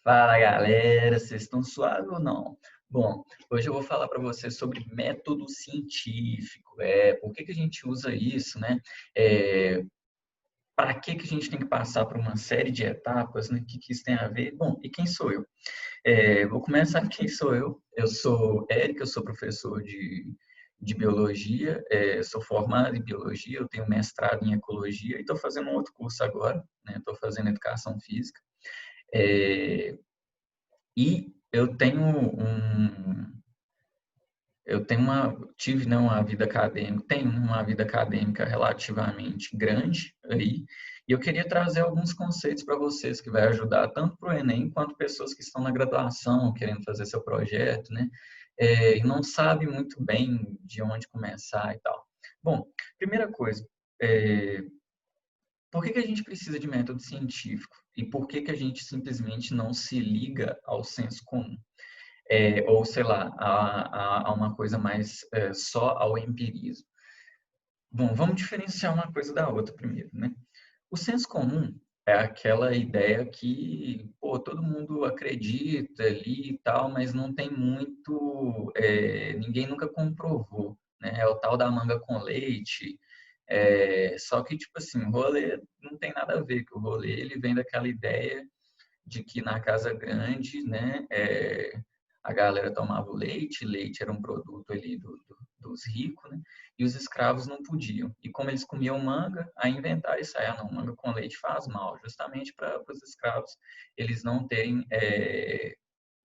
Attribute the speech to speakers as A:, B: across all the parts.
A: Fala galera, vocês estão suaves ou não? Bom, hoje eu vou falar para vocês sobre método científico. Por que que a gente usa isso, né? É, para que que a gente tem que passar por uma série de etapas, né? O que que isso tem a ver? Bom, e quem sou eu? Vou começar quem sou eu. Eu sou Érico, eu sou professor de biologia, sou formado em biologia, eu tenho mestrado em ecologia e estou fazendo um outro curso agora, né? Estou fazendo educação física. É, E tive, né, uma vida acadêmica, tenho uma vida acadêmica relativamente grande aí, e eu queria trazer alguns conceitos para vocês que vai ajudar tanto para o Enem quanto pessoas que estão na graduação, querendo fazer seu projeto, né, e não sabe muito bem de onde começar e tal. Bom, primeira coisa, é, por que que a gente precisa de método científico? E por que que a gente simplesmente não se liga ao senso comum? Ou sei lá, a uma coisa mais só ao empirismo. Bom, vamos diferenciar uma coisa da outra primeiro, né? O senso comum é aquela ideia que, pô, todo mundo acredita ali e tal, mas não tem muito, ninguém nunca comprovou, né? É o tal da manga com leite. Só que, tipo assim, o rolê não tem nada a ver, que o rolê ele vem daquela ideia de que na casa grande, né, a galera tomava o leite, leite era um produto ali dos ricos, né, e os escravos não podiam. E como eles comiam manga, aí inventaram isso aí, não, manga com leite faz mal, justamente para os escravos eles não terem,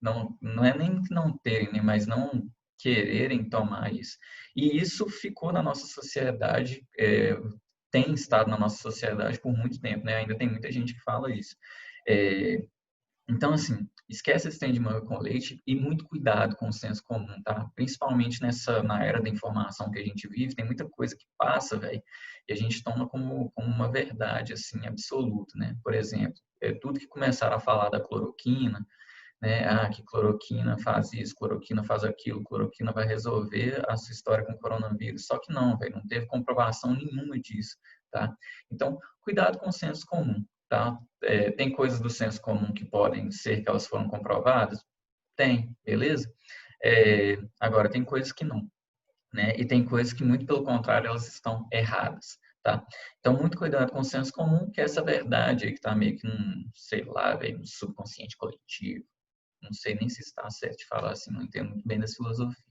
A: não é nem que não terem, né, mas não quererem tomar isso. E isso ficou na nossa sociedade, tem estado na nossa sociedade por muito tempo, né? Ainda tem muita gente que fala isso. É, então, assim, esquece esse trem de manga com leite e muito cuidado com o senso comum, tá? Principalmente na era da informação que a gente vive, tem muita coisa que passa, velho, e a gente toma como uma verdade, assim, absoluta, né? Por exemplo, tudo que começaram a falar da cloroquina, né? Ah, que cloroquina faz isso, cloroquina faz aquilo, cloroquina vai resolver a sua história com o coronavírus. Só que não, velho, não teve comprovação nenhuma disso, tá? Então, cuidado com o senso comum, tá? Tem coisas do senso comum que podem ser que elas foram comprovadas? Tem, beleza? Agora, tem coisas que não, né? E tem coisas que, muito pelo contrário, elas estão erradas, tá? Então, muito cuidado com o senso comum, que é essa verdade aí que está meio que sei lá, velho, no subconsciente coletivo. Não sei nem se está certo de falar assim, não entendo muito bem da filosofia.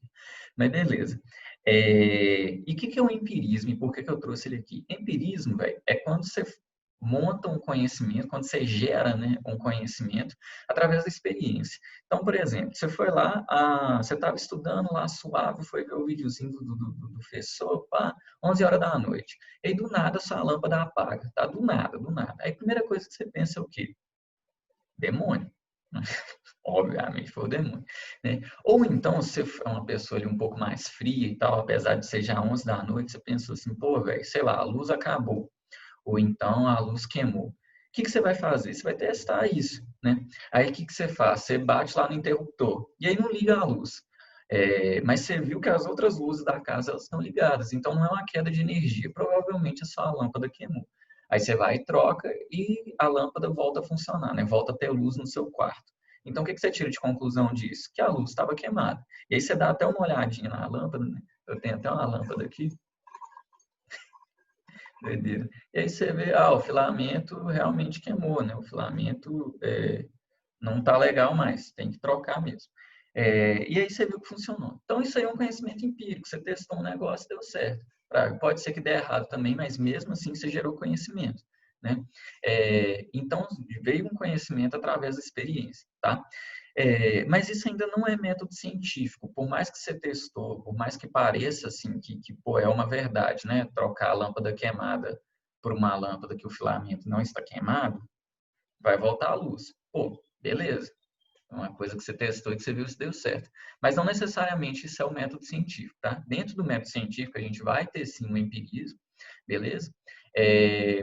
A: Mas beleza. E o que é o empirismo e por que eu trouxe ele aqui? Empirismo, velho, é quando você monta um conhecimento, quando você gera, né, um conhecimento através da experiência. Então, por exemplo, você foi lá, você estava estudando lá suave, foi ver o videozinho do professor, pá, 11 horas da noite. E aí, do nada, sua lâmpada apaga, tá? Do nada, do nada. Aí a primeira coisa que você pensa é o quê? Demônio. Obviamente foi o demônio, né? Ou então, se você é uma pessoa ali um pouco mais fria e tal, apesar de ser já 11 da noite, você pensou assim, pô, velho, sei lá, a luz acabou. Ou então a luz queimou. O que que você vai fazer? Você vai testar isso, né? Aí o que que você faz? Você bate lá no interruptor e aí não liga a luz. Mas você viu que as outras luzes da casa elas estão ligadas, então não é uma queda de energia, provavelmente a sua lâmpada queimou. Aí você vai e troca e a lâmpada volta a funcionar, né? Volta a ter luz no seu quarto. Então, o que que você tira de conclusão disso? Que a luz estava queimada. E aí você dá até uma olhadinha na lâmpada, né? Eu tenho até uma lâmpada aqui, doideira. E aí você vê, o filamento realmente queimou, né? O filamento não está legal mais, tem que trocar mesmo. E aí você viu que funcionou. Então, isso aí é um conhecimento empírico. Você testou um negócio, deu certo. Pode ser que dê errado também, mas mesmo assim você gerou conhecimento, né? Então, veio um conhecimento através da experiência, tá? Mas isso ainda não é método científico. Por mais que você testou, por mais que pareça assim que pô, é uma verdade, né? Trocar a lâmpada queimada por uma lâmpada que o filamento não está queimado, vai voltar a luz. Pô, beleza. É uma coisa que você testou e que você viu se deu certo. Mas não necessariamente isso é o método científico, tá? Dentro do método científico, a gente vai ter sim um empirismo, beleza?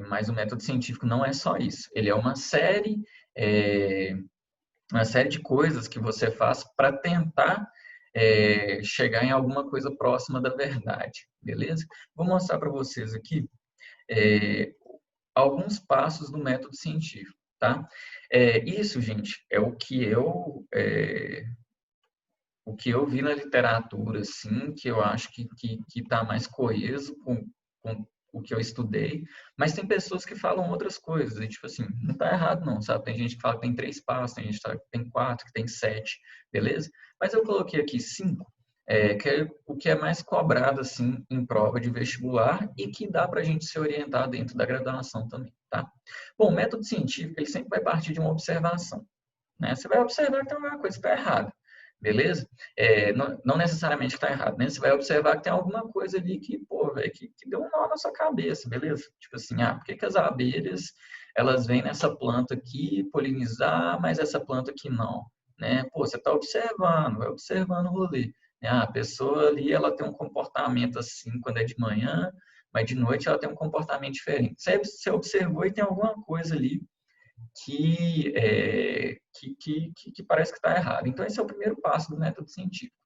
A: Mas o método científico não é só isso. Ele é uma série de coisas que você faz para tentar chegar em alguma coisa próxima da verdade, beleza? Vou mostrar para vocês aqui é, alguns passos do método científico. tá? Isso, gente, é o que eu vi na literatura, assim, que eu acho que tá mais coeso com o que eu estudei, mas tem pessoas que falam outras coisas, e tipo assim, não tá errado não, sabe? Tem gente que fala que tem 3 passos, tem gente que fala que tem 4, que tem 7, beleza? Mas eu coloquei aqui 5, que é o que é mais cobrado, assim, em prova de vestibular e que dá pra gente se orientar dentro da graduação também, tá? Bom, o método científico, ele sempre vai partir de uma observação, né? Você vai observar que tem alguma coisa que está errada, beleza? Não necessariamente que está errado, né? Você vai observar que tem alguma coisa ali que, pô, velho, que deu um nó na sua cabeça, beleza? Tipo assim, por que as abelhas, elas vêm nessa planta aqui polinizar, mas essa planta aqui não, né? Pô, você está observando, vai observando o rolê. A pessoa ali, ela tem um comportamento assim quando é de manhã, mas de noite ela tem um comportamento diferente. Você observou e tem alguma coisa ali que parece que está errado. Então, esse é o primeiro passo do método científico.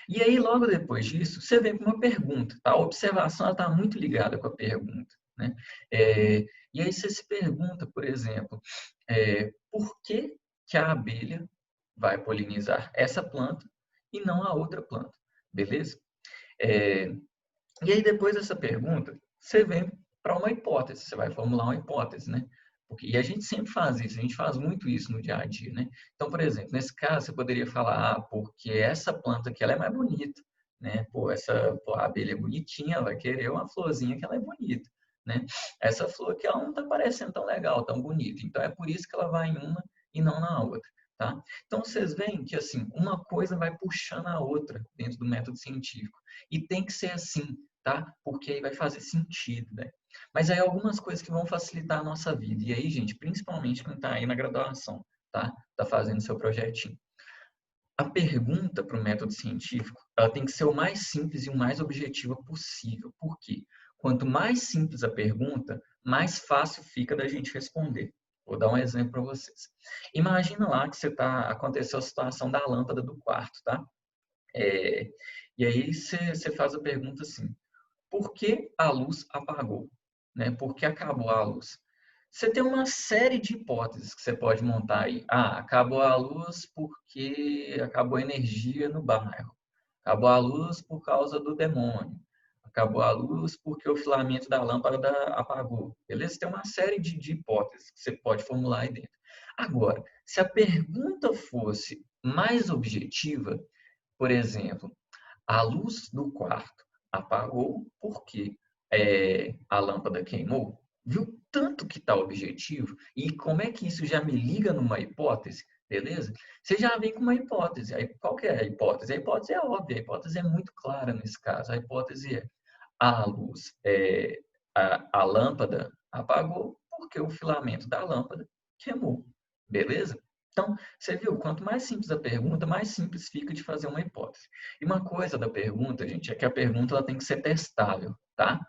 A: E aí, logo depois disso, você vem com uma pergunta. Tá? A observação está muito ligada com a pergunta. Né? E aí você se pergunta, por exemplo, por que a abelha vai polinizar essa planta e não a outra planta? Beleza? E aí, depois dessa pergunta, você vem para uma hipótese, você vai formular uma hipótese, né? E a gente sempre faz isso, a gente faz muito isso no dia a dia, né? Então, por exemplo, nesse caso, você poderia falar, porque essa planta aqui ela é mais bonita, né? A abelha é bonitinha, ela vai querer uma florzinha que ela é bonita, né? Essa flor aqui, ela não está parecendo tão legal, tão bonita, então é por isso que ela vai em uma e não na outra, tá? Então, vocês veem que, assim, uma coisa vai puxando a outra dentro do método científico, e tem que ser assim, tá? Porque aí vai fazer sentido, né? Mas aí algumas coisas que vão facilitar a nossa vida. E aí, gente, principalmente quem está aí na graduação, tá? Tá fazendo seu projetinho. A pergunta para o método científico, ela tem que ser o mais simples e o mais objetiva possível. Por quê? Quanto mais simples a pergunta, mais fácil fica da gente responder. Vou dar um exemplo para vocês. Imagina lá que aconteceu a situação da lâmpada do quarto, tá? É, e aí você faz a pergunta assim: por que a luz apagou? Né? Por que acabou a luz? Você tem uma série de hipóteses que você pode montar aí. Acabou a luz porque acabou a energia no bairro. Acabou a luz por causa do demônio. Acabou a luz porque o filamento da lâmpada apagou. Beleza? Tem uma série de hipóteses que você pode formular aí dentro. Agora, se a pergunta fosse mais objetiva, por exemplo, a luz do quarto apagou porque a lâmpada queimou. Viu tanto que está objetivo? E como é que isso já me liga numa hipótese? Beleza? Você já vem com uma hipótese. Aí, qual que é a hipótese? A hipótese é óbvia, a hipótese é muito clara nesse caso. A hipótese é a luz, a lâmpada apagou porque o filamento da lâmpada queimou. Beleza? Então, você viu, quanto mais simples a pergunta, mais simples fica de fazer uma hipótese. E uma coisa da pergunta, gente, é que a pergunta ela tem que ser testável, tá?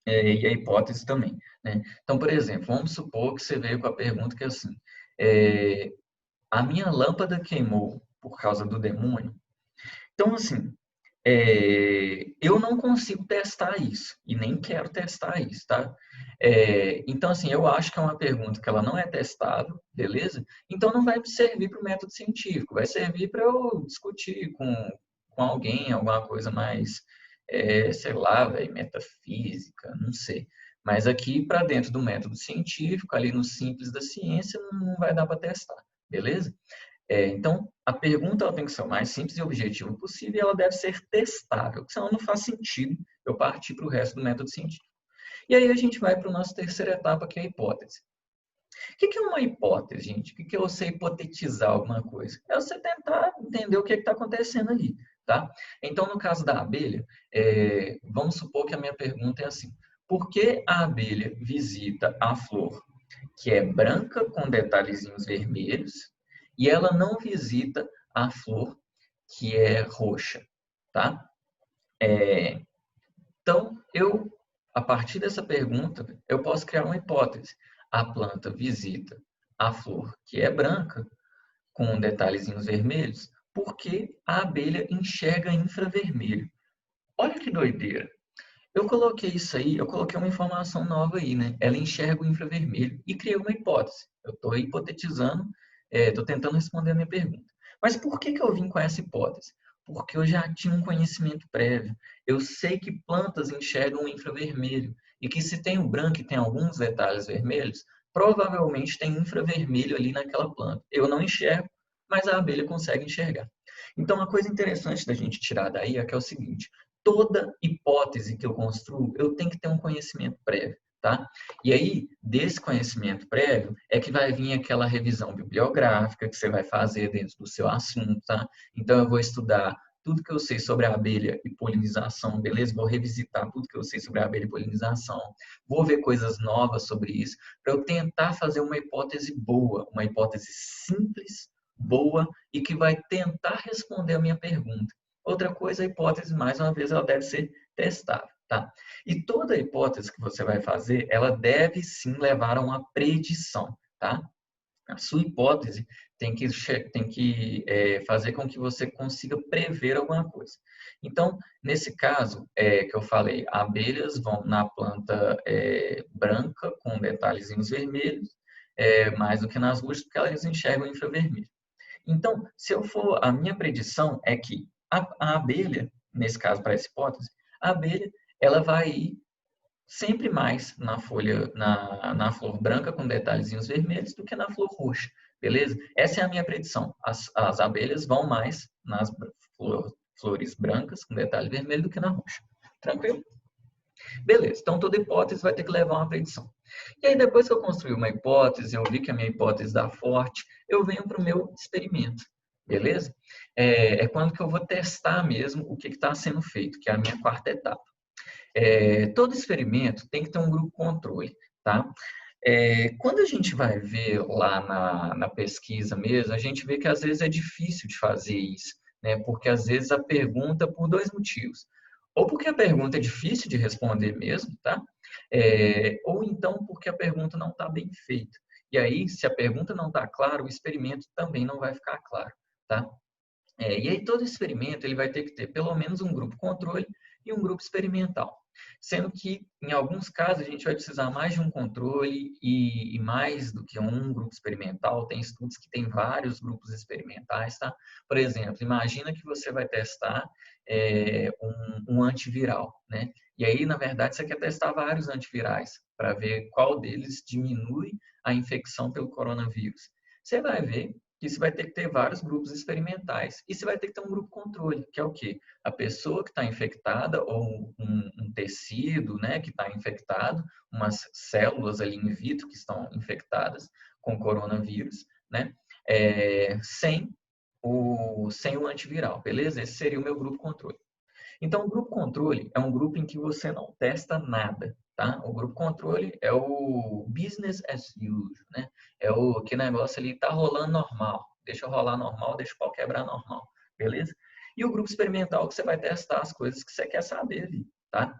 A: E a hipótese também, né? Então, por exemplo, vamos supor que você veio com a pergunta que é assim, a minha lâmpada queimou por causa do demônio. Então, assim, eu não consigo testar isso e nem quero testar isso, tá? Então, assim, eu acho que é uma pergunta que ela não é testável, beleza? Então, não vai servir para o método científico, vai servir para eu discutir com alguém, alguma coisa mais, sei lá, véio, metafísica, não sei. Mas aqui, para dentro do método científico, ali no simples da ciência, não vai dar para testar, beleza? Então, a pergunta ela tem que ser o mais simples e objetiva possível e ela deve ser testável, porque senão não faz sentido eu partir para o resto do método científico. E aí a gente vai para a nossa terceira etapa, que é a hipótese. O que é uma hipótese, gente? O que é você hipotetizar alguma coisa? É você tentar entender o que está acontecendo ali, tá? Então, no caso da abelha, vamos supor que a minha pergunta é assim: por que a abelha visita a flor que é branca com detalhezinhos vermelhos e ela não visita a flor que é roxa, tá? Então, a partir dessa pergunta, eu posso criar uma hipótese. A planta visita a flor que é branca com detalhezinhos vermelhos porque a abelha enxerga infravermelho. Olha que doideira. Eu coloquei isso aí, eu coloquei uma informação nova aí, né? Ela enxerga o infravermelho e criei uma hipótese. Eu estou hipotetizando, estou tentando responder a minha pergunta. Mas por que que eu vim com essa hipótese? Porque eu já tinha um conhecimento prévio. Eu sei que plantas enxergam o infravermelho e que se tem o branco e tem alguns detalhes vermelhos, provavelmente tem infravermelho ali naquela planta. Eu não enxergo, mas a abelha consegue enxergar. Então, uma coisa interessante da gente tirar daí é que é o seguinte: toda hipótese que eu construo, eu tenho que ter um conhecimento prévio, tá? E aí, desse conhecimento prévio, é que vai vir aquela revisão bibliográfica que você vai fazer dentro do seu assunto, tá? Então, eu vou estudar tudo que eu sei sobre a abelha e polinização, beleza? Vou revisitar tudo que eu sei sobre a abelha e polinização. Vou ver coisas novas sobre isso, para eu tentar fazer uma hipótese boa, uma hipótese simples, boa e que vai tentar responder a minha pergunta. Outra coisa, a hipótese, mais uma vez, ela deve ser testável, tá? E toda hipótese que você vai fazer, ela deve sim levar a uma predição, tá? A sua hipótese tem que fazer com que você consiga prever alguma coisa. Então, nesse caso que eu falei, abelhas vão na planta branca com detalhezinhos vermelhos, mais do que nas roxas, porque elas enxergam infravermelho. Então, se eu for, a minha predição é que a abelha, nesse caso para essa hipótese, a abelha ela vai ir sempre mais na folha, na flor branca com detalhezinhos vermelhos do que na flor roxa, beleza? Essa é a minha predição. As abelhas vão mais nas flores brancas com detalhe vermelho do que na roxa. Tranquilo? Beleza, então toda hipótese vai ter que levar uma predição. E aí depois que eu construí uma hipótese, eu vi que a minha hipótese dá forte, eu venho para o meu experimento, beleza? Quando que eu vou testar mesmo o que está sendo feito, que é a minha quarta etapa. Todo experimento tem que ter um grupo controle, tá? Quando a gente vai ver lá na pesquisa mesmo, a gente vê que às vezes é difícil de fazer isso, né? Porque às vezes a pergunta, por dois motivos. Ou porque a pergunta é difícil de responder mesmo, tá? Ou então porque a pergunta não está bem feita. E aí, se a pergunta não está clara, o experimento também não vai ficar claro, tá? E aí todo experimento ele vai ter que ter pelo menos um grupo controle e um grupo experimental. Sendo que, em alguns casos, a gente vai precisar mais de um controle e mais do que um grupo experimental. Tem estudos que têm vários grupos experimentais, tá? Por exemplo, imagina que você vai testar um antiviral, né? E aí, na verdade, você quer testar vários antivirais para ver qual deles diminui a infecção pelo coronavírus. Você vai ver que você vai ter que ter vários grupos experimentais. E você vai ter que ter um grupo controle, que é o quê? A pessoa que está infectada ou um tecido, né, que está infectado, umas células ali in vitro que estão infectadas com coronavírus, né, sem o antiviral, beleza? Esse seria o meu grupo controle. Então, o grupo controle é um grupo em que você não testa nada, tá? O grupo controle é o business as usual, né? É o que negócio ali tá rolando normal. Deixa rolar normal, deixa o pau quebrar normal, beleza? E o grupo experimental que você vai testar as coisas que você quer saber ali, tá?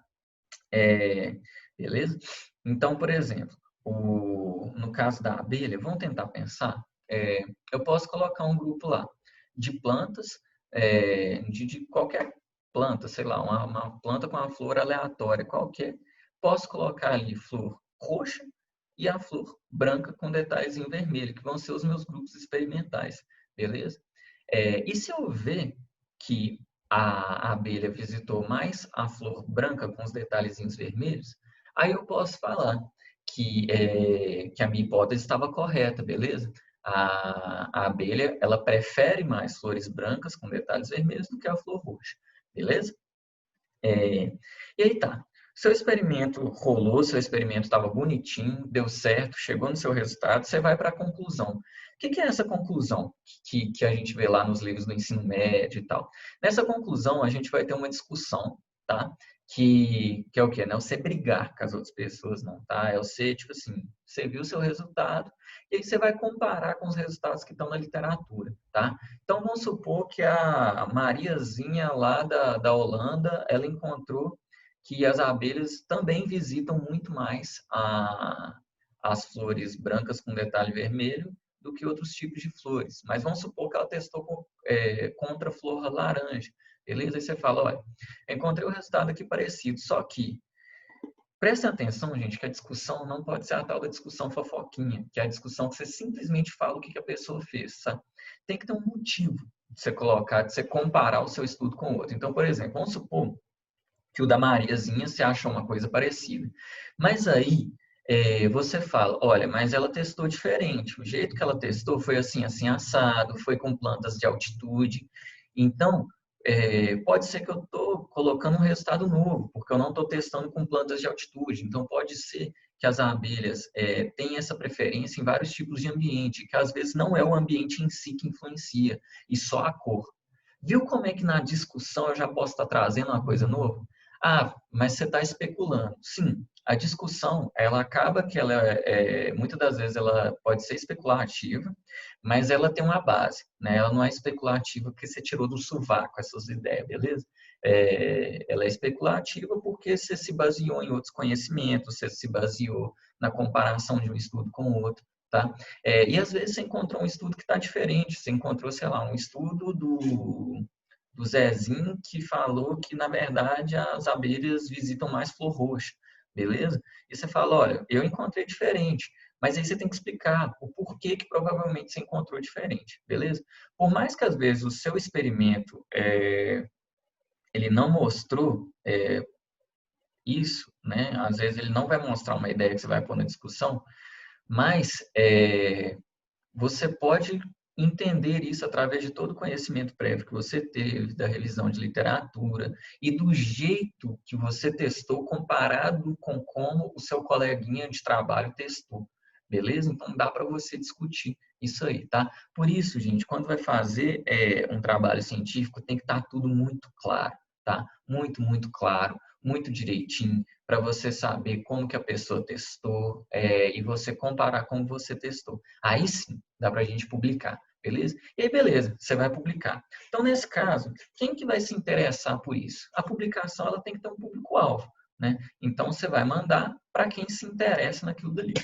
A: Beleza? Então, por exemplo, no caso da abelha, vamos tentar pensar. Eu posso colocar um grupo lá de plantas, de qualquer planta, sei lá, uma planta com uma flor aleatória qualquer. Posso colocar ali flor roxa e a flor branca com detalhes em vermelho, que vão ser os meus grupos experimentais, beleza? E se eu ver que a abelha visitou mais a flor branca com os detalhezinhos vermelhos, aí eu posso falar que a minha hipótese estava correta, beleza? A abelha, ela prefere mais flores brancas com detalhes vermelhos do que a flor roxa, beleza? E aí tá. Seu experimento rolou, seu experimento estava bonitinho, deu certo, chegou no seu resultado, você vai para a conclusão. O que é essa conclusão que a gente vê lá nos livros do ensino médio e tal? Nessa conclusão, a gente vai ter uma discussão, tá? Que é o quê? Não é você brigar com as outras pessoas, não, tá? É você, tipo assim, você viu o seu resultado e aí você vai comparar com os resultados que estão na literatura, tá? Então, vamos supor que a Mariazinha lá da Holanda, ela encontrou que as abelhas também visitam muito mais as flores brancas com detalhe vermelho do que outros tipos de flores. Mas vamos supor que ela testou contra a flor laranja. Beleza? Aí você fala, olha, encontrei o resultado aqui parecido, só que Prestem atenção, gente, que a discussão não pode ser a tal da discussão fofoquinha, que é a discussão que você simplesmente fala o que a pessoa fez, sabe? Tem que ter um motivo de você colocar, de você comparar o seu estudo com o outro. Então, por exemplo, vamos supor que o da Mariazinha você acha uma coisa parecida. Mas aí você fala, olha, mas ela testou diferente. O jeito que ela testou foi assim, assim, assado, foi com plantas de altitude. Então, pode ser que eu estou colocando um resultado novo, porque eu não estou testando com plantas de altitude. Então, pode ser que as abelhas têm essa preferência em vários tipos de ambiente, que às vezes não é o ambiente em si que influencia, e só a cor. Viu como é que na discussão eu já posso estar trazendo uma coisa nova? Ah, mas você está especulando. Sim, a discussão, ela acaba que ela, muitas das vezes, ela pode ser especulativa, mas ela tem uma base, né? Ela não é especulativa porque você tirou do sovaco essas ideias, beleza? Ela é especulativa porque você se baseou em outros conhecimentos, você se baseou na comparação de um estudo com o outro, tá? E às vezes você encontrou um estudo que está diferente, você encontrou, sei lá, um estudo do Zezinho que falou que, na verdade, as abelhas visitam mais flor roxa, beleza? E você fala, olha, eu encontrei diferente, mas aí você tem que explicar o porquê que provavelmente você encontrou diferente, beleza? Por mais que às vezes o seu experimento ele não mostrou isso, né? Às vezes ele não vai mostrar uma ideia que você vai pôr na discussão, mas você pode entender isso através de todo o conhecimento prévio que você teve, da revisão de literatura e do jeito que você testou comparado com como o seu coleguinha de trabalho testou. Beleza? Então dá para você discutir isso aí, tá? Por isso, gente, quando vai fazer um trabalho científico, tem que estar tudo muito claro, tá? Muito, muito claro, muito direitinho, para você saber como que a pessoa testou e você comparar como você testou. Aí sim, dá para a gente publicar, beleza? E aí, beleza, você vai publicar. Então, nesse caso, quem que vai se interessar por isso? A publicação ela tem que ter um público-alvo, né? Então, você vai mandar para quem se interessa naquilo dali.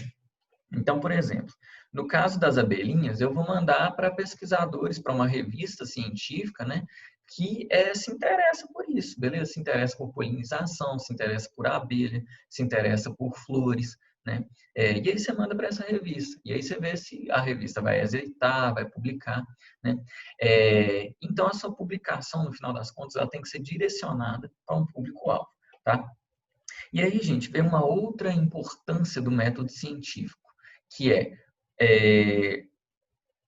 A: Então, por exemplo, no caso das abelhinhas, eu vou mandar para pesquisadores, para uma revista científica, né, que se interessa por isso, beleza? Se interessa por polinização, se interessa por abelha, se interessa por flores, né? E aí você manda para essa revista, e aí você vê se a revista vai aceitar, vai publicar, né? Então, a sua publicação, no final das contas, ela tem que ser direcionada para um público-alvo, tá? E aí, gente, vem uma outra importância do método científico, que é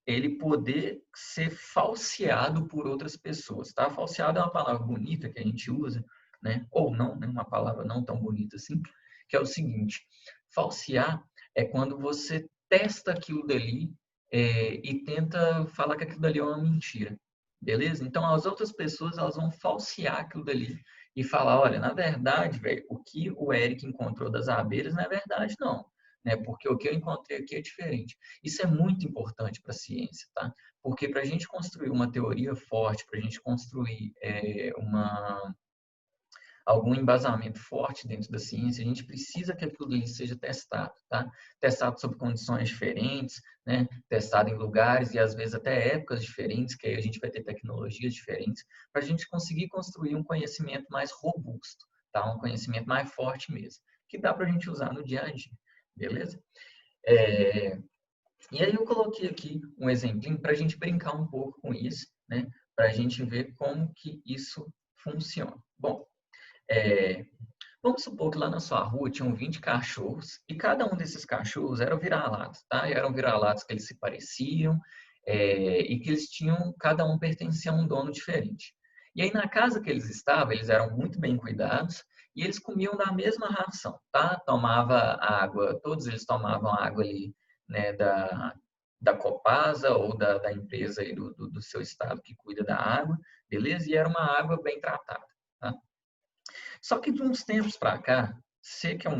A: ele poder ser falseado por outras pessoas, tá? Falseado é uma palavra bonita que a gente usa, né? Ou não, né? Uma palavra não tão bonita assim, que é o seguinte: falsear é quando você testa aquilo dali e tenta falar que aquilo dali é uma mentira, beleza? Então as outras pessoas elas vão falsear aquilo dali e falar, olha, na verdade, velho, o que o Eric encontrou das abelhas não é verdade, não, né? Porque o que eu encontrei aqui é diferente. Isso é muito importante para a ciência, tá? Porque para a gente construir uma teoria forte, para a gente construir algum embasamento forte dentro da ciência, a gente precisa que aquilo ali seja testado, tá? Testado sob condições diferentes, né? Testado em lugares e às vezes até épocas diferentes, que aí a gente vai ter tecnologias diferentes, para a gente conseguir construir um conhecimento mais robusto, tá? Um conhecimento mais forte mesmo, que dá para a gente usar no dia a dia, beleza? É, e aí eu coloquei aqui um exemplinho para a gente brincar um pouco com isso, né? Para a gente ver como que isso funciona. Bom, é, vamos supor que lá na sua rua tinham 20 cachorros e cada um desses cachorros eram vira-latas, tá? E eram vira-latas que eles se pareciam e que eles tinham, cada um pertencia a um dono diferente. E aí na casa que eles estavam, eles eram muito bem cuidados e eles comiam da mesma ração, tá? Tomava água, todos eles tomavam água ali, né, da Copasa ou da empresa aí do seu estado que cuida da água, beleza? E era uma água bem tratada, tá? Só que de uns tempos para cá, você que é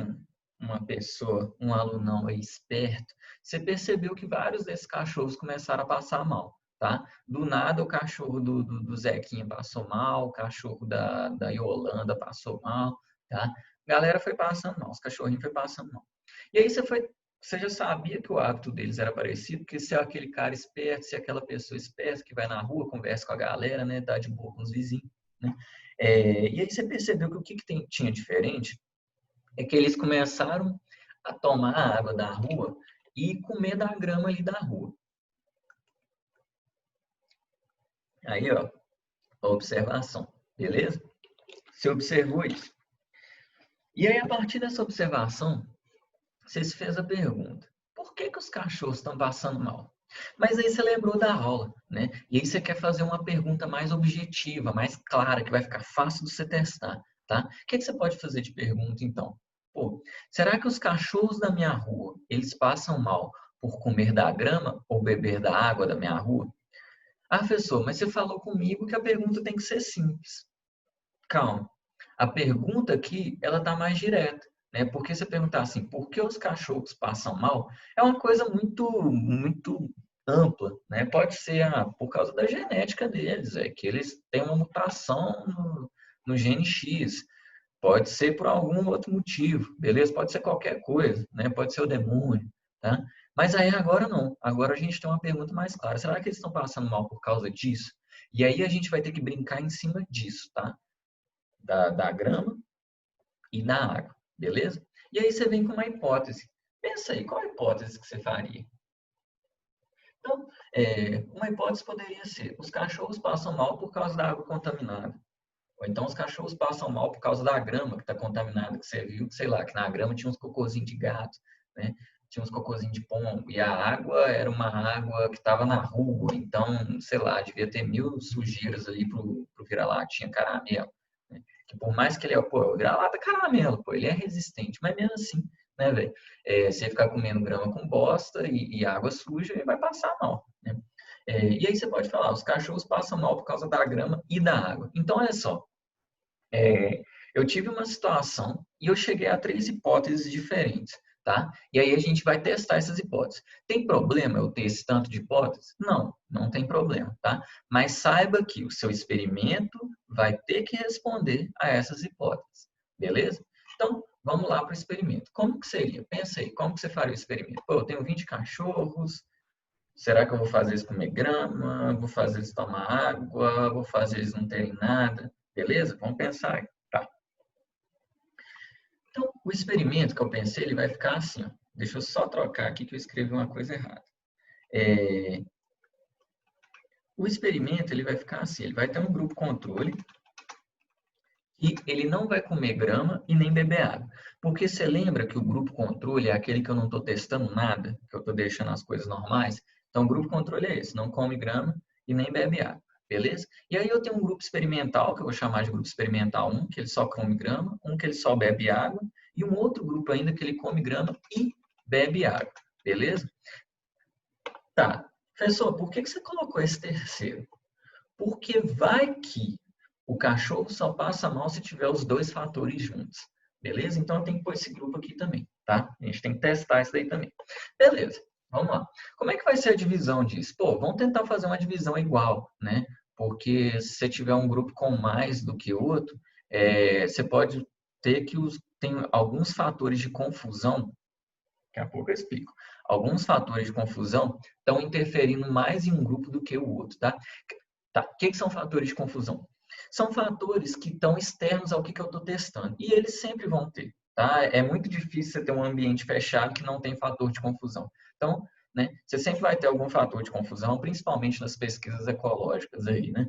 A: uma pessoa, um alunão aí esperto, você percebeu que vários desses cachorros começaram a passar mal, tá? Do nada o cachorro do Zequinha passou mal, o cachorro da Yolanda passou mal, tá? A galera foi passando mal, os cachorrinhos foi passando mal. E aí você já sabia que o hábito deles era parecido, porque se é aquele cara esperto, se é aquela pessoa esperta que vai na rua, conversa com a galera, né, dá de boa com os vizinhos, né? E aí você percebeu que o que tinha diferente é que eles começaram a tomar a água da rua e comer da grama ali da rua. Aí, ó, a observação, beleza? Você observou isso. E aí, a partir dessa observação, você se fez a pergunta: por que os cachorros estão passando mal? Mas aí você lembrou da aula, né? E aí você quer fazer uma pergunta mais objetiva, mais clara, que vai ficar fácil de você testar, tá? O que você pode fazer de pergunta, então? Pô, será que os cachorros da minha rua, eles passam mal por comer da grama ou beber da água da minha rua? Ah, professor, mas você falou comigo que a pergunta tem que ser simples. Calma. A pergunta aqui, ela está mais direta, né? Porque você perguntar assim, por que os cachorros passam mal, é uma coisa muito ampla, né? Pode ser por causa da genética deles, é que eles têm uma mutação no gene X. Pode ser por algum outro motivo, beleza? Pode ser qualquer coisa, né? Pode ser o demônio, tá? Mas aí agora não. Agora a gente tem uma pergunta mais clara. Será que eles estão passando mal por causa disso? E aí a gente vai ter que brincar em cima disso, tá? Da grama e da água, beleza? E aí você vem com uma hipótese. Pensa aí, qual a hipótese que você faria? Então, uma hipótese poderia ser: os cachorros passam mal por causa da água contaminada. Ou então os cachorros passam mal por causa da grama que está contaminada, que você viu, sei lá, que na grama tinha uns cocôzinhos de gato, né? Tinha uns cocôzinhos de pombo. E a água era uma água que estava na rua, então, sei lá, devia ter 1000 sujeiras ali pro vira-latinha caramelo. Né? Que por mais que ele o vira-lata é caramelo, pô, ele é resistente, mas mesmo assim, né, velho? Você ficar comendo grama com bosta e água suja, ele vai passar mal, né? E aí você pode falar, os cachorros passam mal por causa da grama e da água. Então, olha só, eu tive uma situação e eu cheguei a 3 hipóteses diferentes, tá? E aí a gente vai testar essas hipóteses. Tem problema eu ter esse tanto de hipóteses? Não, não tem problema, tá? Mas saiba que o seu experimento vai ter que responder a essas hipóteses, beleza? Então, vamos lá para o experimento. Como que seria? Pensa aí, como que você faria o experimento? Pô, eu tenho 20 cachorros, será que eu vou fazer eles comer grama? Vou fazer eles tomar água? Vou fazer eles não terem nada? Beleza? Vamos pensar aí. Tá. Então, o experimento que eu pensei, ele vai ficar assim. Ó. Deixa eu só trocar aqui que eu escrevi uma coisa errada. O experimento ele vai ficar assim. Ele vai ter um grupo controle e ele não vai comer grama e nem beber água. Porque você lembra que o grupo controle é aquele que eu não estou testando nada, que eu estou deixando as coisas normais? Então, o grupo controle é esse, não come grama e nem bebe água, beleza? E aí eu tenho um grupo experimental, que eu vou chamar de grupo experimental 1, que ele só come grama, um que ele só bebe água, e um outro grupo ainda que ele come grama e bebe água, beleza? Tá. Professor, por que você colocou esse terceiro? Porque vai que o cachorro só passa mal se tiver os dois fatores juntos. Beleza? Então eu tenho que pôr esse grupo aqui também, tá? A gente tem que testar isso daí também. Beleza, vamos lá. Como é que vai ser a divisão disso? Pô, vamos tentar fazer uma divisão igual, né? Porque se você tiver um grupo com mais do que outro, você pode ter que tem alguns fatores de confusão. Daqui a pouco eu explico. Alguns fatores de confusão estão interferindo mais em um grupo do que o outro, tá? Tá. O que são fatores de confusão? São fatores que estão externos ao que eu estou testando. E eles sempre vão ter. Tá? É muito difícil você ter um ambiente fechado que não tem fator de confusão. Então, né, você sempre vai ter algum fator de confusão, principalmente nas pesquisas ecológicas aí, né?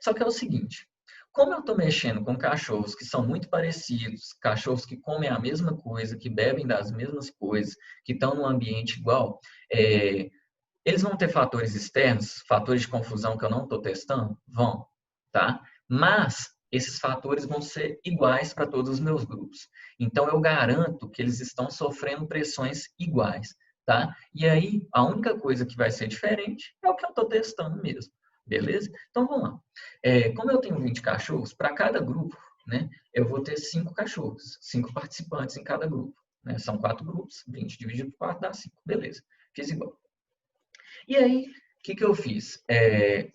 A: Só que é o seguinte, como eu estou mexendo com cachorros que são muito parecidos, cachorros que comem a mesma coisa, que bebem das mesmas coisas, que estão num ambiente igual, eles vão ter fatores externos, fatores de confusão que eu não estou testando? Vão, tá? Mas esses fatores vão ser iguais para todos os meus grupos. Então, eu garanto que eles estão sofrendo pressões iguais, tá? E aí, a única coisa que vai ser diferente é o que eu estou testando mesmo, beleza? Então, vamos lá. Como eu tenho 20 cachorros, para cada grupo, né, eu vou ter 5 cachorros, 5 participantes em cada grupo. Né? São 4 grupos, 20 dividido por 4 dá 5, beleza. Fiz igual. E aí, o que eu fiz?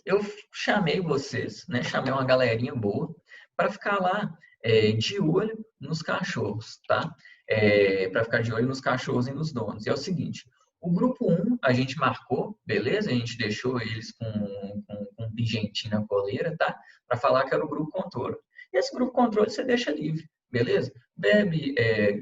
A: Eu chamei vocês, né? Chamei uma galerinha boa para ficar lá de olho nos cachorros, tá? Para ficar de olho nos cachorros e nos donos. E é o seguinte, o grupo 1 a gente marcou, beleza? A gente deixou eles com um pingentinho na coleira, tá? Para falar que era o grupo controle. E esse grupo controle você deixa livre, beleza?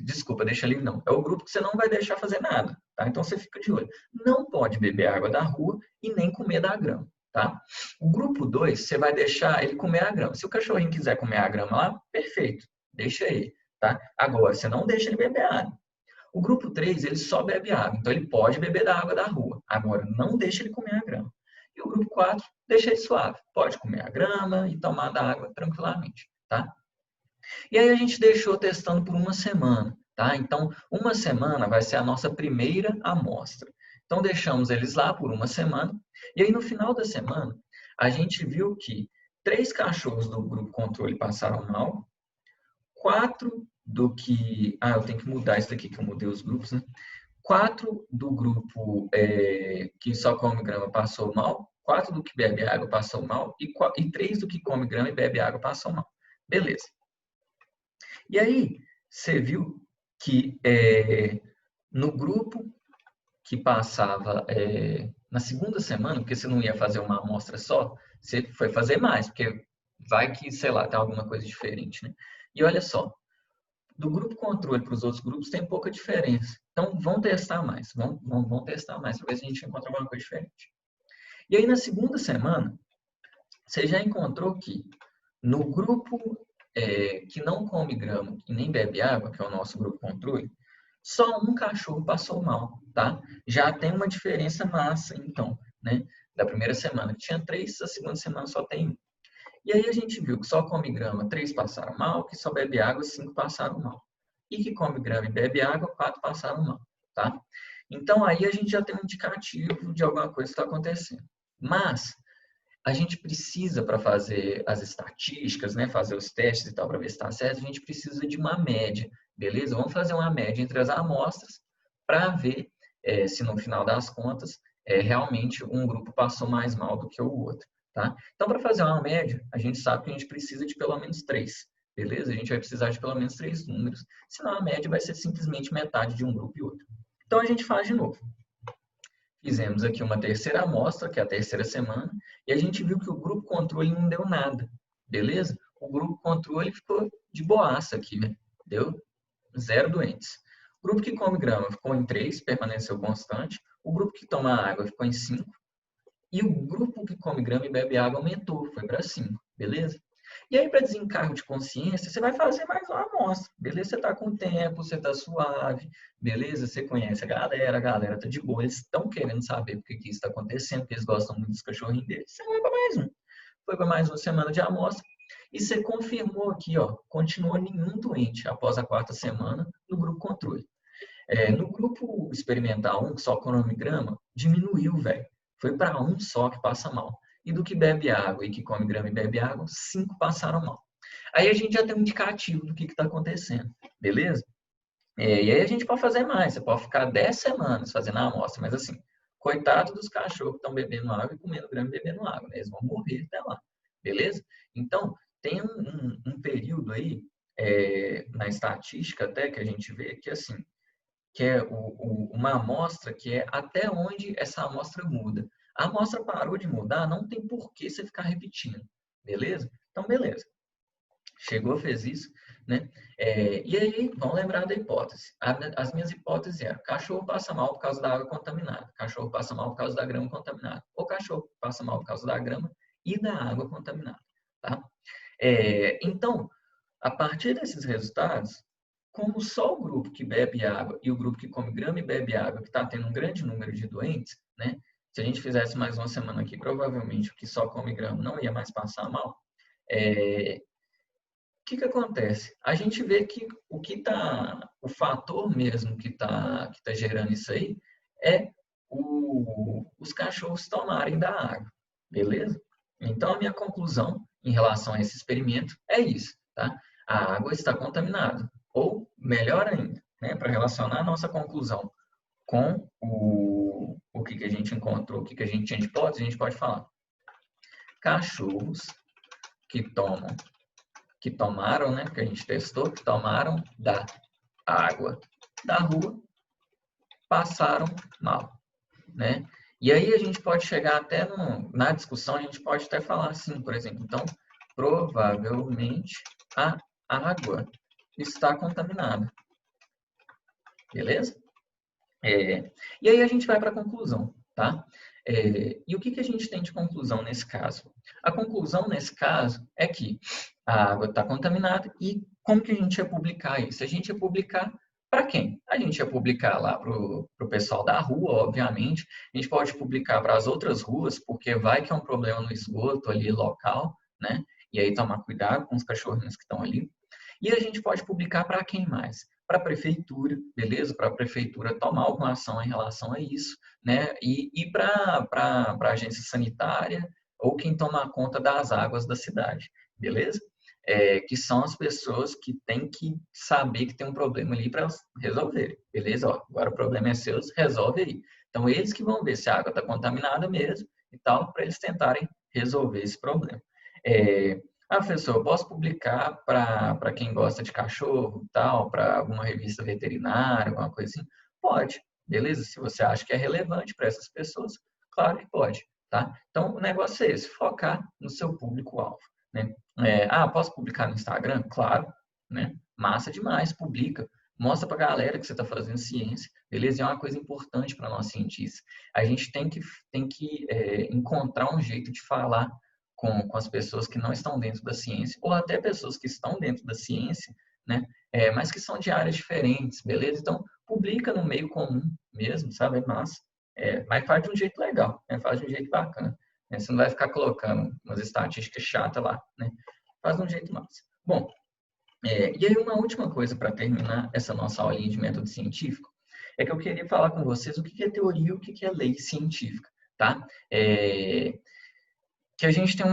A: Desculpa, deixa livre não. É o grupo que você não vai deixar fazer nada, tá? Então você fica de olho. Não pode beber água da rua e nem comer da grama, tá? O grupo 2, você vai deixar ele comer a grama. Se o cachorrinho quiser comer a grama lá, perfeito, deixa ele, tá? Agora, você não deixa ele beber água. O grupo 3, ele só bebe água, então ele pode beber da água da rua. Agora, não deixa ele comer a grama. E o grupo 4, deixa ele suave. Pode comer a grama e tomar da água tranquilamente, tá? E aí a gente deixou testando por uma semana, tá? Então, uma semana vai ser a nossa primeira amostra. Então, deixamos eles lá por uma semana. E aí, no final da semana, a gente viu que 3 cachorros do grupo controle passaram mal, 4 do que... Ah, eu tenho que mudar isso daqui, que eu mudei os grupos, né? 4 do grupo que só come grama passou mal, 4 do que bebe água passou mal e 3 do que come grama e bebe água passou mal. Beleza. E aí, você viu que no grupo que passava na segunda semana, porque você não ia fazer uma amostra só, você foi fazer mais, porque vai que, sei lá, tem alguma coisa diferente, né? E olha só, do grupo controle para os outros grupos tem pouca diferença. Então, vão testar mais, vão testar mais, para ver se a gente encontra alguma coisa diferente. E aí, na segunda semana, você já encontrou que no grupo que não come grama e nem bebe água, que é o nosso grupo controle, só um cachorro passou mal, tá? Já tem uma diferença massa, então, né? Da primeira semana que tinha 3, a segunda semana só tem 1. E aí a gente viu que só come grama 3 passaram mal, que só bebe água 5 passaram mal. E que come grama e bebe água 4 passaram mal, tá? Então aí a gente já tem um indicativo de alguma coisa que está acontecendo. Mas a gente precisa, para fazer as estatísticas, né, fazer os testes e tal, para ver se está certo, a gente precisa de uma média, beleza? Vamos fazer uma média entre as amostras para ver se no final das contas realmente um grupo passou mais mal do que o outro, tá? Então, para fazer uma média, a gente sabe que a gente precisa de pelo menos 3, beleza? A gente vai precisar de pelo menos 3 números, senão a média vai ser simplesmente metade de um grupo e outro. Então, a gente faz de novo. Fizemos aqui uma terceira amostra, que é a terceira semana, e a gente viu que o grupo controle não deu nada, beleza? O grupo controle ficou de boaça aqui, né? Deu 0 doentes. O grupo que come grama ficou em 3, permaneceu constante. O grupo que toma água ficou em 5. E o grupo que come grama e bebe água aumentou, foi para 5, beleza? E aí, para desencargo de consciência, você vai fazer mais uma amostra, beleza? Você está com tempo, você está suave, beleza? Você conhece a galera está de boa, eles estão querendo saber o que isso está acontecendo, porque eles gostam muito dos cachorrinhos deles. Você vai para mais um. Foi para mais uma semana de amostra e você confirmou aqui, ó, continuou nenhum doente após a 4ª semana no grupo controle. No grupo experimental 1, que só come grama, diminuiu, velho. Foi para 1 só que passa mal. E do que bebe água e que come grama e bebe água, 5 passaram mal. Aí a gente já tem um indicativo do que está acontecendo, beleza? E aí a gente pode fazer mais, você pode ficar 10 semanas fazendo a amostra, mas assim, coitado dos cachorros que estão bebendo água e comendo grama e bebendo água, né? Eles vão morrer até lá, beleza? Então, tem um período aí, na estatística até, que a gente vê que assim, que é uma amostra que é até onde essa amostra muda. A amostra parou de mudar, não tem por que você ficar repetindo, beleza? Então, beleza. Chegou, fez isso, né? E aí, vamos lembrar da hipótese. As minhas hipóteses eram: cachorro passa mal por causa da água contaminada, cachorro passa mal por causa da grama contaminada, ou cachorro passa mal por causa da grama e da água contaminada, tá? Então, a partir desses resultados, como só o grupo que bebe água e o grupo que come grama e bebe água que está tendo um grande número de doentes, né? Se a gente fizesse mais uma semana aqui, provavelmente o que só come grama não ia mais passar mal. O que acontece? A gente vê que o fator mesmo que tá gerando isso aí é os cachorros tomarem da água, beleza? Então, a minha conclusão em relação a esse experimento é isso, tá? A água está contaminada. Ou, melhor ainda, né, para relacionar a nossa conclusão com o que a gente encontrou, o que a gente tinha de hipótese, a gente pode falar: cachorros que tomaram, né, que a gente testou, que tomaram da água da rua, passaram mal, né? E aí a gente pode chegar até na discussão, a gente pode até falar assim, por exemplo, então, provavelmente a água está contaminada. Beleza? E aí a gente vai para a conclusão, tá? E o que a gente tem de conclusão nesse caso? A conclusão nesse caso é que a água está contaminada e como que a gente ia publicar isso? A gente ia publicar para quem? A gente ia publicar lá para o pessoal da rua, obviamente. A gente pode publicar para as outras ruas, porque vai que é um problema no esgoto ali local, né? E aí tomar cuidado com os cachorrinhos que estão ali. E a gente pode publicar para quem mais? Para a prefeitura, beleza? Para a prefeitura tomar alguma ação em relação a isso, né? E para a agência sanitária ou quem toma conta das águas da cidade, beleza? Que são as pessoas que têm que saber que tem um problema ali para resolver, beleza? Ó, agora o problema é seu, resolve aí. Então, eles que vão ver se a água está contaminada mesmo e tal, para eles tentarem resolver esse problema. Professor, eu posso publicar para quem gosta de cachorro, tal, para alguma revista veterinária, alguma coisa assim? Pode, beleza? Se você acha que é relevante para essas pessoas, claro que pode, tá? Então, o negócio é esse, focar no seu público-alvo, né? Posso publicar no Instagram? Claro, né? Massa demais, publica. Mostra para a galera que você está fazendo ciência, beleza? E é uma coisa importante para nós cientistas. A gente tem que encontrar um jeito de falar com as pessoas que não estão dentro da ciência, ou até pessoas que estão dentro da ciência, né? Mas que são de áreas diferentes, beleza? Então, publica no meio comum mesmo, sabe? Mas faz de um jeito legal, né? Faz de um jeito bacana. Né? Você não vai ficar colocando umas estatísticas chatas lá, né? Faz de um jeito massa. Bom, e aí uma última coisa para terminar essa nossa aulinha de método científico, é que eu queria falar com vocês o que é teoria e o que é lei científica, tá? Que a gente tem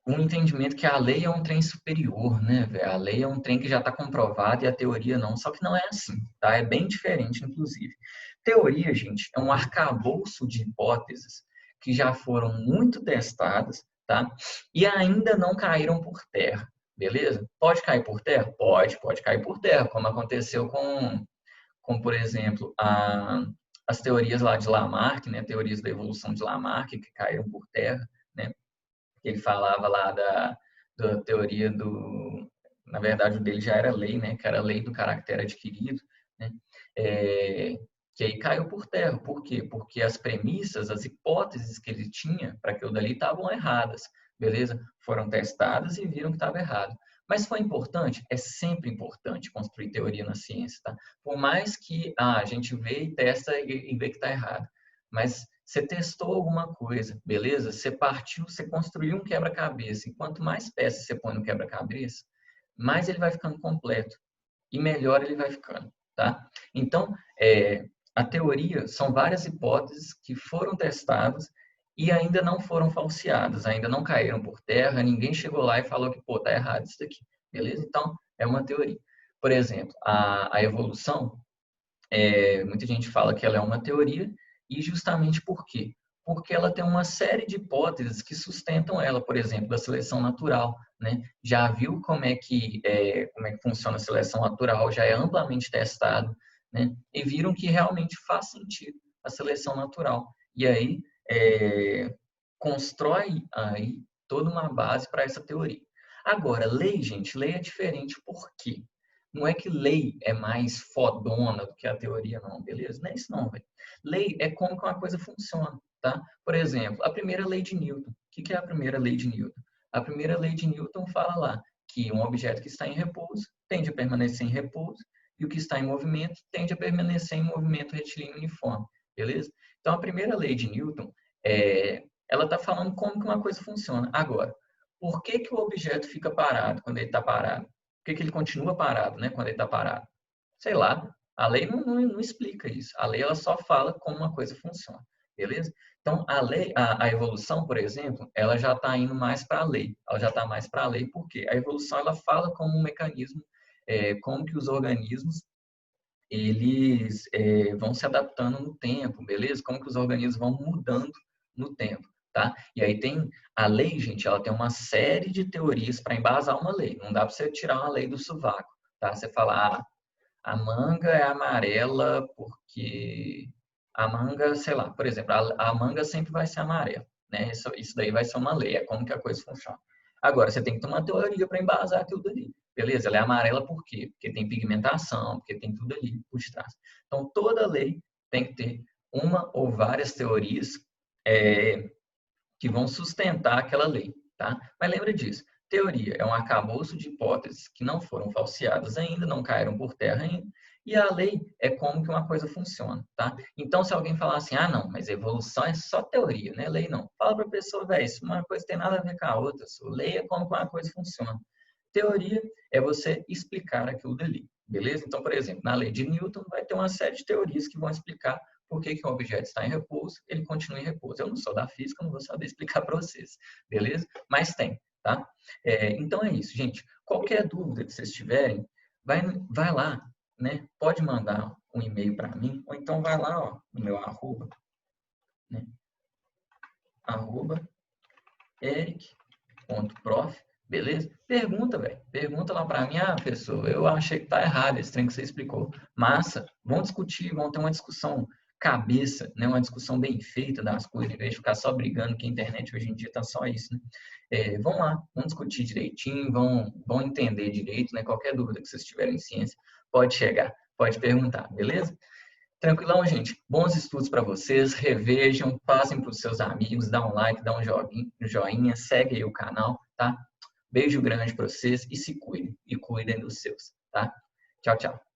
A: um entendimento que a lei é um trem superior, né, velho? A lei é um trem que já está comprovado e a teoria não. Só que não é assim, tá? É bem diferente, inclusive. Teoria, gente, é um arcabouço de hipóteses que já foram muito testadas, tá? E ainda não caíram por terra, beleza? Pode cair por terra? Pode cair por terra, como aconteceu com por exemplo, as teorias lá de Lamarck, né? Teorias da evolução de Lamarck, que caíram por terra, né? Ele falava lá da teoria na verdade o dele já era lei, né? Que era a lei do caráter adquirido, né? Que aí caiu por terra. Por quê? Porque as premissas, as hipóteses que ele tinha para aquilo dali estavam erradas, beleza? Foram testadas e viram que estava errado. Mas foi importante? É sempre importante construir teoria na ciência, tá? Por mais que a gente vê e testa e vê que está errado. Mas você testou alguma coisa, beleza? Você partiu, você construiu um quebra-cabeça. E quanto mais peças você põe no quebra-cabeça, mais ele vai ficando completo e melhor ele vai ficando, tá? Então, a teoria são várias hipóteses que foram testadas e ainda não foram falseadas, ainda não caíram por terra, ninguém chegou lá e falou que, pô, tá errado isso daqui, beleza? Então, é uma teoria. Por exemplo, a evolução, muita gente fala que ela é uma teoria, e justamente por quê? Porque ela tem uma série de hipóteses que sustentam ela, por exemplo, da seleção natural, né? Já viu como é que funciona a seleção natural, já é amplamente testado, né? E viram que realmente faz sentido a seleção natural. E aí, constrói aí toda uma base para essa teoria. Agora, lei, gente, lei é diferente por quê? Não é que lei é mais fodona do que a teoria, não, beleza? Não é isso não, velho. Lei é como que uma coisa funciona, tá? Por exemplo, a primeira lei de Newton. O que é a primeira lei de Newton? A primeira lei de Newton fala lá que um objeto que está em repouso tende a permanecer em repouso e o que está em movimento tende a permanecer em movimento retilíneo uniforme, beleza? Então, a primeira lei de Newton, ela está falando como que uma coisa funciona. Agora, por que o objeto fica parado quando ele está parado? Por que ele continua parado, né, quando ele está parado? Sei lá, a lei não explica isso. A lei ela só fala como uma coisa funciona, beleza? Então, a evolução, por exemplo, ela já está indo mais para a lei. Ela já está mais para a lei porque a evolução ela fala como um mecanismo, como que os organismos eles vão se adaptando no tempo, beleza? Como que os organismos vão mudando no tempo, tá? E aí tem a lei, gente, ela tem uma série de teorias para embasar uma lei. Não dá para você tirar uma lei do sovaco, tá? Você falar, a manga é amarela porque a manga, sei lá, por exemplo, a manga sempre vai ser amarela, né? Isso daí vai ser uma lei, é como que a coisa funciona. Agora, você tem que ter uma teoria para embasar aquilo dali. beleza? Ela é amarela por quê? Porque tem pigmentação, porque tem tudo ali por trás. Então, toda lei tem que ter uma ou várias teorias que vão sustentar aquela lei, tá? Mas lembra disso, teoria é um arcabouço de hipóteses que não foram falseadas ainda, não caíram por terra ainda, e a lei é como que uma coisa funciona, tá? Então, se alguém falar assim, ah, não, mas evolução é só teoria, né? Lei não. Fala para a pessoa, velho, isso uma coisa tem nada a ver com a outra. Lei é como que uma coisa funciona. Teoria é você explicar aquilo dali, beleza? Então, por exemplo, na lei de Newton vai ter uma série de teorias que vão explicar por que um objeto está em repouso, ele continua em repouso. Eu não sou da física, não vou saber explicar para vocês, beleza? Mas tem, tá? Então é isso, gente. Qualquer dúvida que vocês tiverem, vai lá, né? Pode mandar um e-mail para mim, ou então vai lá, ó, no meu arroba, né? Eric.prof, beleza? Pergunta, velho. Pergunta lá para mim, ah, pessoa, eu achei que tá errado esse trem que você explicou. Massa, vamos discutir, vamos ter uma discussão cabeça, né? Uma discussão bem feita das coisas, em vez de ficar só brigando, que a internet hoje em dia tá só isso, né? Vamos lá, vamos discutir direitinho, vão entender direito, né? Qualquer dúvida que vocês tiverem em ciência, pode chegar, pode perguntar, beleza? Tranquilão, gente. Bons estudos para vocês. Revejam, passem para os seus amigos, dá um like, dá um joinha, segue aí o canal, tá? Beijo grande para vocês e se cuidem. E cuidem dos seus, tá? Tchau, tchau.